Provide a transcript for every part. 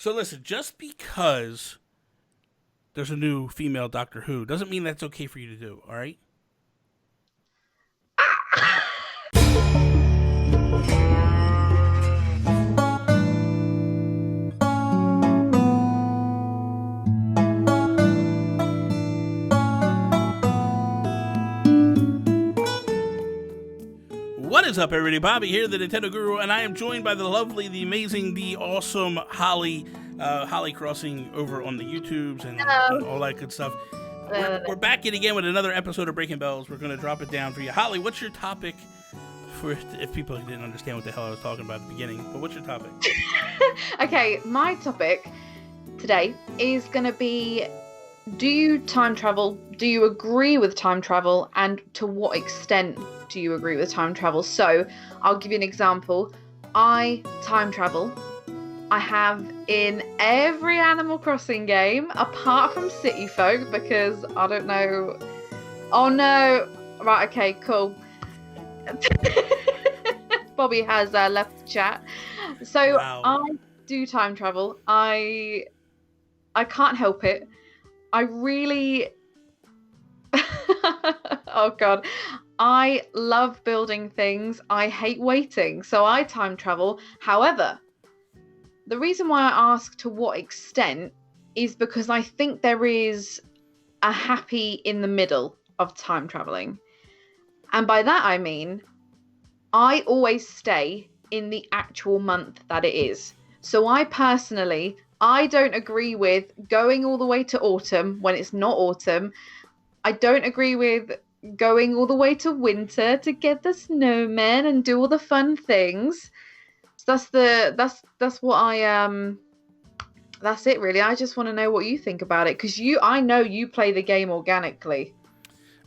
So listen, just because there's a new female Doctor Who doesn't mean that's okay for you to do, all right? What is up, everybody? Bobby here, the Nintendo Guru, and I am joined by the lovely, the amazing, the awesome Holly, Holly Crossing over on the YouTubes and all that good stuff. We're back in again with another episode of Breaking Bells. We're going to drop it down for you. Holly, what's your topic? For if people didn't understand what the hell I was talking about at the beginning, but what's your topic? Okay, my topic today is going to be, do you time travel? Do you agree with time travel? And to what extent do you agree with time travel? So I'll give you an example. I time travel. I have in every Animal Crossing game apart from City Folk, because I don't know. Oh no. Right, okay, cool. Bobby has left the chat. So wow. I do time travel. I can't help it. I really oh god, I love building things. I hate waiting, so I time travel. However, the reason why I ask to what extent is because I think there is a happy in the middle of time traveling. And by that I mean, I always stay in the actual month that it is. So I don't agree with going all the way to autumn when it's not autumn. I don't agree with going all the way to winter to get the snowmen and do all the fun things. So that's what that's it really. I just want to know what you think about it, because I know you play the game organically.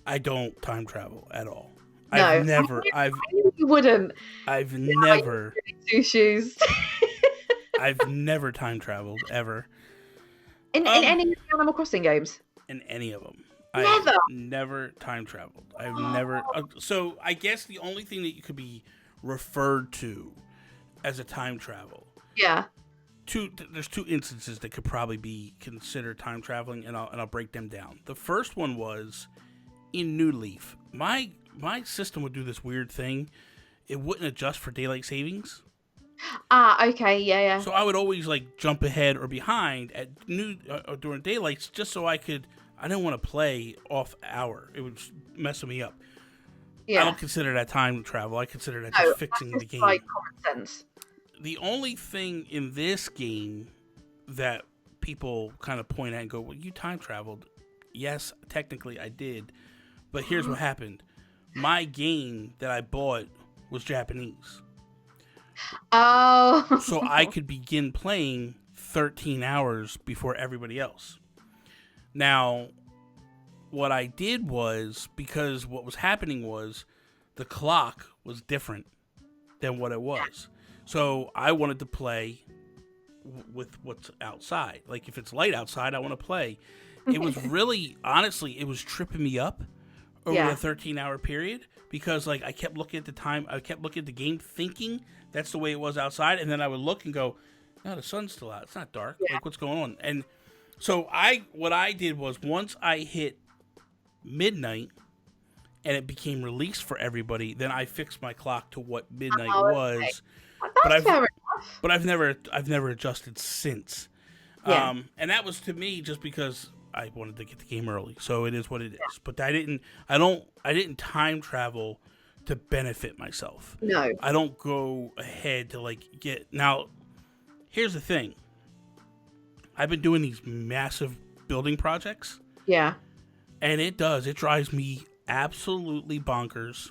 I don't time travel at all. No, I knew you wouldn't. I've never. Two shoes. I've never time traveled ever. In any Animal Crossing games? In any of them. Never. I've never time traveled. I've never. So I guess the only thing that you could be referred to as a time travel. Yeah. There's two instances that could probably be considered time traveling, and I'll break them down. The first one was in New Leaf. My system would do this weird thing. It wouldn't adjust for daylight savings. Okay, yeah. So I would always jump ahead or behind at during daylights, just so I didn't want to play off hour. It was messing me up. Yeah. I don't consider that time travel. I consider that just fixing the game. Like common sense. The only thing in this game that people kind of point at and go, well, you time traveled. Yes, technically I did. But here's what happened. My game that I bought was Japanese. Oh. So I could begin playing 13 hours before everybody else. Now, what I did was, because what was happening was the clock was different than what it was. So I wanted to play with what's outside. Like if it's light outside, I want to play. It was really, honestly, it was tripping me up over a 13-hour period, because I kept looking at the time, I kept looking at the game thinking that's the way it was outside, and then I would look and go, no, the sun's still out. It's not dark. Yeah. What's going on? And so what I did was, once I hit midnight and it became released for everybody, then I fixed my clock to what midnight was. Okay. But I've never adjusted since. Yeah. And that was, to me, just because I wanted to get the game early. So it is what it is. But I didn't time travel to benefit myself. No. I don't go ahead to get. Now, here's the thing. I've been doing these massive building projects. Yeah. And it drives me absolutely bonkers,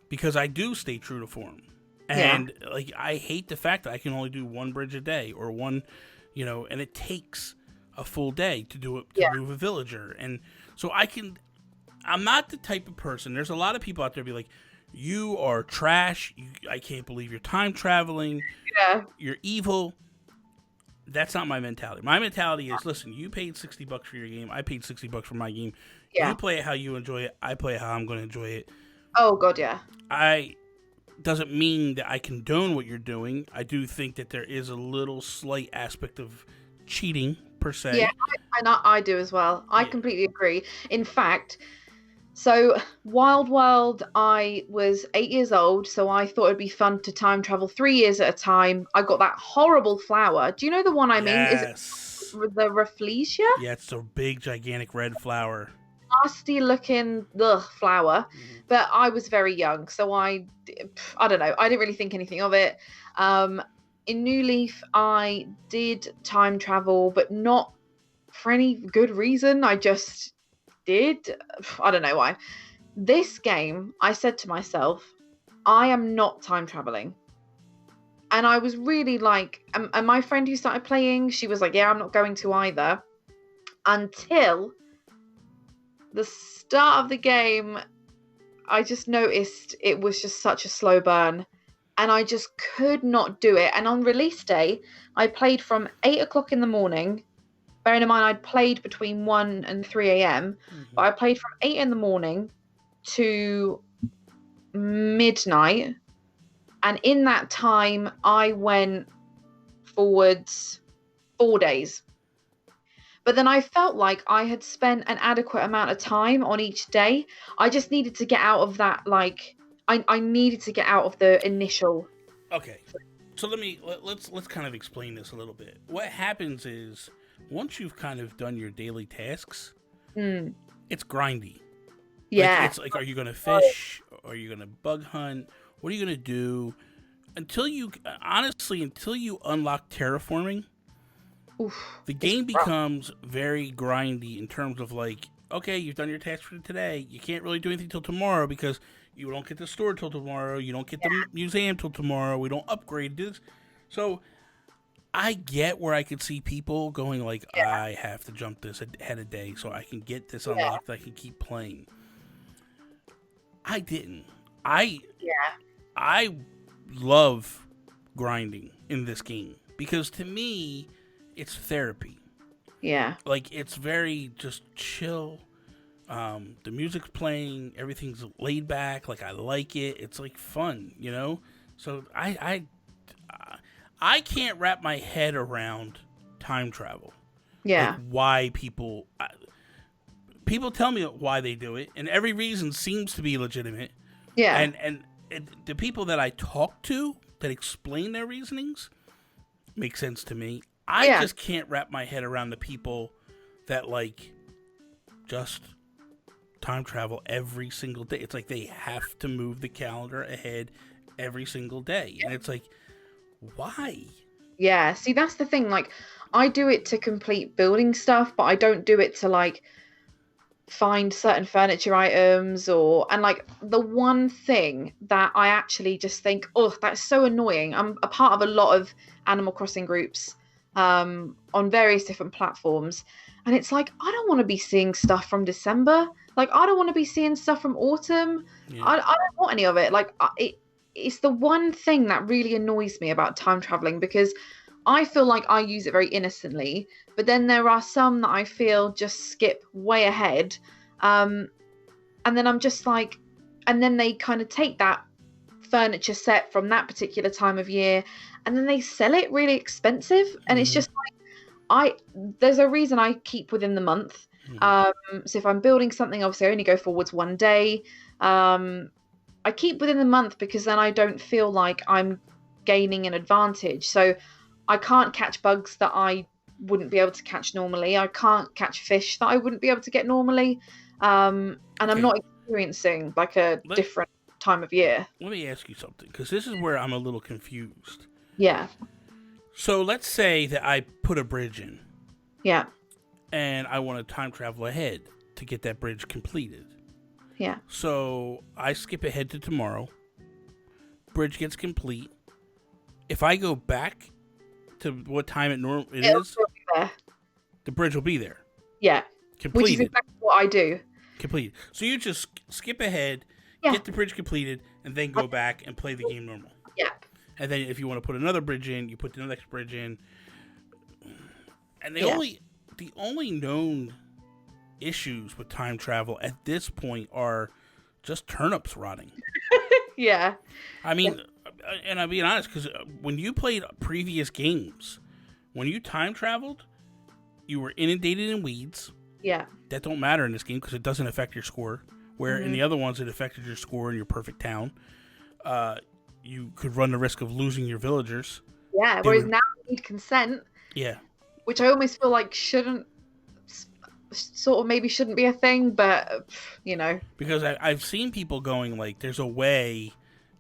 because I do stay true to form. And I hate the fact that I can only do one bridge a day, or one, and it takes a full day to do it, to move a villager. And so I'm not the type of person. There's a lot of people out there be like, you are trash. I can't believe you're time traveling. Yeah. You're evil. That's not my mentality. My mentality is, listen, you paid $60 for your game. I paid $60 for my game. Yeah. You play it how you enjoy it. I play it how I'm going to enjoy it. Oh, God, yeah. doesn't mean that I condone what you're doing. I do think that there is a little slight aspect of cheating per se. Yeah, I do as well. I Yeah. completely agree. In fact, so Wild World, I was 8 years old, so I thought it'd be fun to time travel 3 years at a time. I got that horrible flower. Do you know the one I mean? Is it Yes. the Rafflesia? Yeah, it's a big, gigantic red flower. Nasty looking flower. Mhm. But I was very young, so I don't know. I didn't really think anything of it. In New Leaf, I did time travel, but not for any good reason. I just did. I don't know why. This game, I said to myself, I am not time traveling. And I was really like, and my friend who started playing, she was like, yeah, I'm not going to either. Until the start of the game, I just noticed it was just such a slow burn. And I just could not do it. And on release day, I played from 8 o'clock in the morning. Bearing in mind, I'd played between 1 and 3 a.m. But I played from 8 in the morning to midnight. And in that time, I went forwards 4 days. But then I felt like I had spent an adequate amount of time on each day. I just needed to get out of that, like, I needed to get out of the initial. Okay, so let's kind of explain this a little bit. What happens is once you've kind of done your daily tasks, it's grindy. Yeah. Like, it's like, are you gonna fish? Are you gonna bug hunt? What are you gonna do? Until you unlock terraforming, the game becomes very grindy in terms of like, okay, you've done your tasks for today. You can't really do anything till tomorrow because you don't get the store till tomorrow. You don't get the museum till tomorrow. We don't upgrade this. So I get where I could see people going like, I have to jump this ahead of day so I can get this unlocked. I can keep playing. I didn't. I love grinding in this game because to me, it's therapy. Yeah. Like, it's very just chill. The music's playing, everything's laid back. Like, I like it. It's like fun, you know. So I can't wrap my head around time travel. Yeah. Like why people tell me why they do it, and every reason seems to be legitimate. Yeah. And the people that I talk to that explain their reasonings make sense to me. I just can't wrap my head around the people that like just time travel every single day. It's like they have to move the calendar ahead every single day. And it's like, why? Yeah. See, that's the thing. Like, I do it to complete building stuff, but I don't do it to like find certain furniture items and like the one thing that I actually just think, oh, that's so annoying. I'm a part of a lot of Animal Crossing groups on various different platforms, and it's like, I don't want to be seeing stuff from December. Like, I don't want to be seeing stuff from autumn. Yeah. I don't want any of it. Like, it's the one thing that really annoys me about time traveling, because I feel like I use it very innocently, but then there are some that I feel just skip way ahead. And then I'm just like, and then they kind of take that furniture set from that particular time of year and then they sell it really expensive. And it's just like, there's a reason I keep within the month. So if I'm building something, obviously I only go forwards one day. I keep within the month because then I don't feel like I'm gaining an advantage. So I can't catch bugs that I wouldn't be able to catch normally. I can't catch fish that I wouldn't be able to get normally. And I'm not experiencing like a different time of year. Let me ask you something, because this is where I'm a little confused. Yeah. So let's say that I put a bridge in. Yeah. And I want to time travel ahead to get that bridge completed. Yeah. So I skip ahead to tomorrow. Bridge gets complete. If I go back to what time it is, the bridge will be there. Yeah. Completed. Which is exactly what I do. Completed. So you just skip ahead, get the bridge completed, and then go back and play the game normal. Yeah. And then if you want to put another bridge in, you put the next bridge in. And the only known issues with time travel at this point are just turnips rotting. Yeah. I mean, and I'm being honest, because when you played previous games, when you time traveled, you were inundated in weeds. Yeah. That don't matter in this game because it doesn't affect your score. Where in the other ones, it affected your score in your perfect town. You could run the risk of losing your villagers. Yeah, whereas now you need consent. Yeah. Which I almost feel like shouldn't be a thing, but Because I've seen people going like, there's a way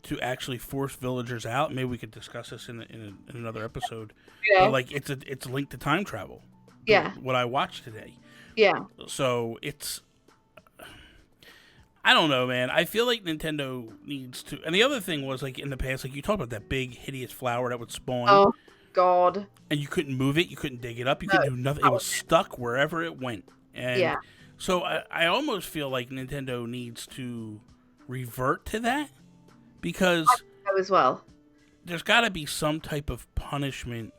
to actually force villagers out. Maybe we could discuss this in another episode. Yeah. But like it's linked to time travel. Yeah. What I watched today. Yeah. So it's, I don't know, man. I feel like Nintendo needs to. And the other thing was, like, in the past, like, you talked about that big, hideous flower that would spawn. Oh, God. And you couldn't move it. You couldn't dig it up. You couldn't do nothing. It was stuck wherever it went. And so I almost feel like Nintendo needs to revert to that. Because I think so as well. There's got to be some type of punishment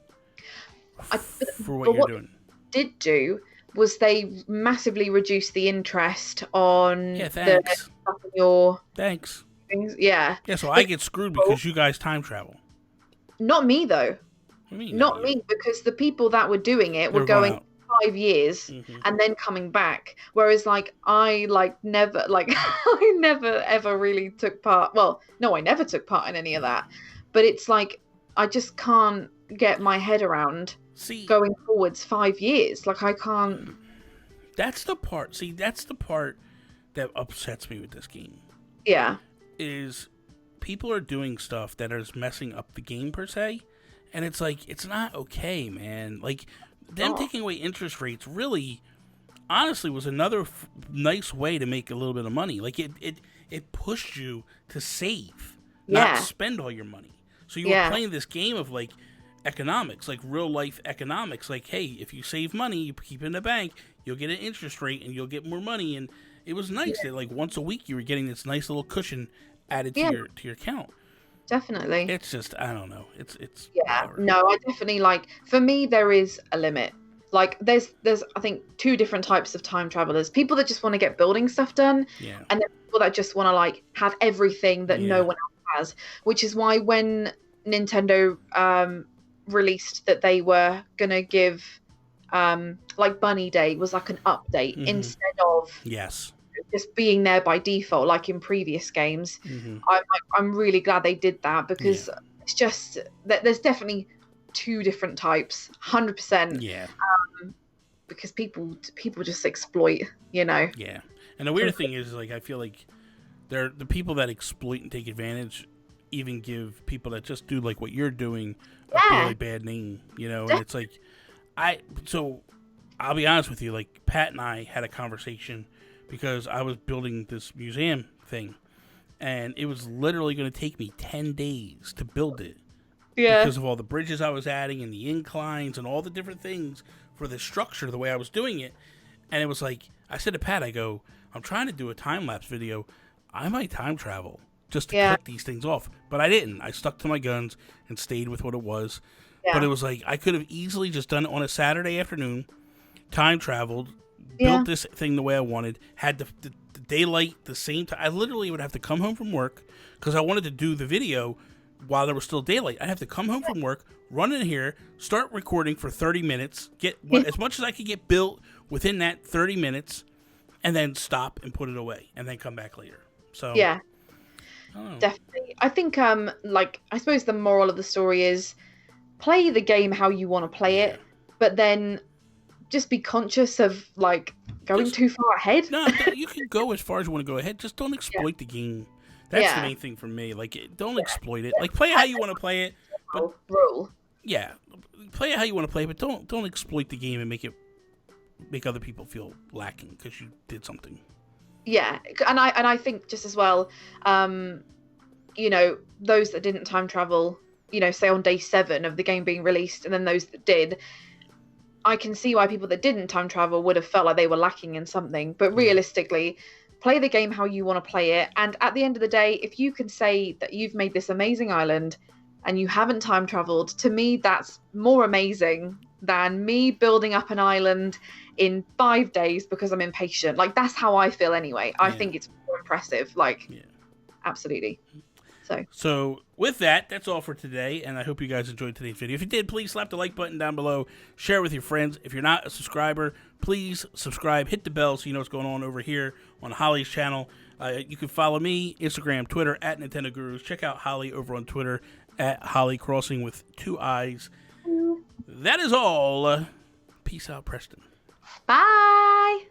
for what but you're doing. Did do was they massively reduced the interest on the stuff in your things. Yeah. Yeah, so I get screwed because you guys time travel. Not me though. What do you mean, not me, because the people that were doing it were going 5 years and then coming back. Whereas I never I never ever really took part. Well, no, I never took part in any of that. But it's like I just can't get my head around going forwards 5 years. Like I can't. That's the part. See, that's the part that upsets me with this game. Yeah. Is people are doing stuff that is messing up the game per se, and it's like it's not okay, man. Like them taking away interest rates really, honestly, was another nice way to make a little bit of money. Like it pushed you to save, not spend all your money. So you were playing this game of like economics, like real life economics. Like, hey, if you save money, you keep it in the bank, you'll get an interest rate, and you'll get more money. And it was nice that like once a week you were getting this nice little cushion added to your account. Definitely. It's just, I don't know. It's whatever. No, I definitely for me there is a limit. Like there's I think two different types of time travelers. People that just want to get building stuff done, and then people that just want to have everything that no one else has. Which is why when Nintendo released that they were gonna give Bunny Day was like an update instead of just being there by default like in previous games. I'm really glad they did that because it's just that there's definitely two different types, 100%. Because people just exploit, and the weird thing is like I feel like the people that exploit and take advantage even give people that just do like what you're doing a really bad name, and it's like so I'll be honest with you, like Pat and I had a conversation because I was building this museum thing, and it was literally going to take me 10 days to build it. Because of all the bridges I was adding and the inclines and all the different things for the structure, the way I was doing it. And it was like, I said to Pat, I go, I'm trying to do a time-lapse video. I might time travel just to cut these things off. But I didn't. I stuck to my guns and stayed with what it was. But it was like, I could have easily just done it on a Saturday afternoon, time traveled, built this thing the way I wanted, had the daylight the same time. I literally would have to come home from work because I wanted to do the video while there was still daylight. I'd have to come home from work, run in here, start recording for 30 minutes, get as much as I could get built within that 30 minutes, and then stop and put it away, and then come back later. So definitely. I think I suppose the moral of the story is play the game how you want to play it, but then just be conscious of going too far ahead. No, you can go as far as you want to go ahead. Just don't exploit the game. That's the main thing for me. Don't exploit it. Play it how you want to play it. But, rule. Yeah, play it how you want to play it, but don't exploit the game and make other people feel lacking because you did something. Yeah, and I think just as well, those that didn't time travel, say on day 7 of the game being released, and then those that did, I can see why people that didn't time travel would have felt like they were lacking in something. But realistically, play the game how you want to play it. And at the end of the day, if you can say that you've made this amazing island and you haven't time traveled, to me, that's more amazing than me building up an island in 5 days because I'm impatient. That's how I feel anyway. I think it's more impressive. Absolutely. So with that, that's all for today, and I hope you guys enjoyed today's video. If you did, please slap the like button down below, share with your friends. If you're not a subscriber, please subscribe, hit the bell so you know what's going on over here on Holly's channel. You can follow me, Instagram, Twitter, at Nintendo Gurus. Check out Holly over on Twitter, at Holly Crossing with 2 eyes. That is all. Peace out, Preston. bye.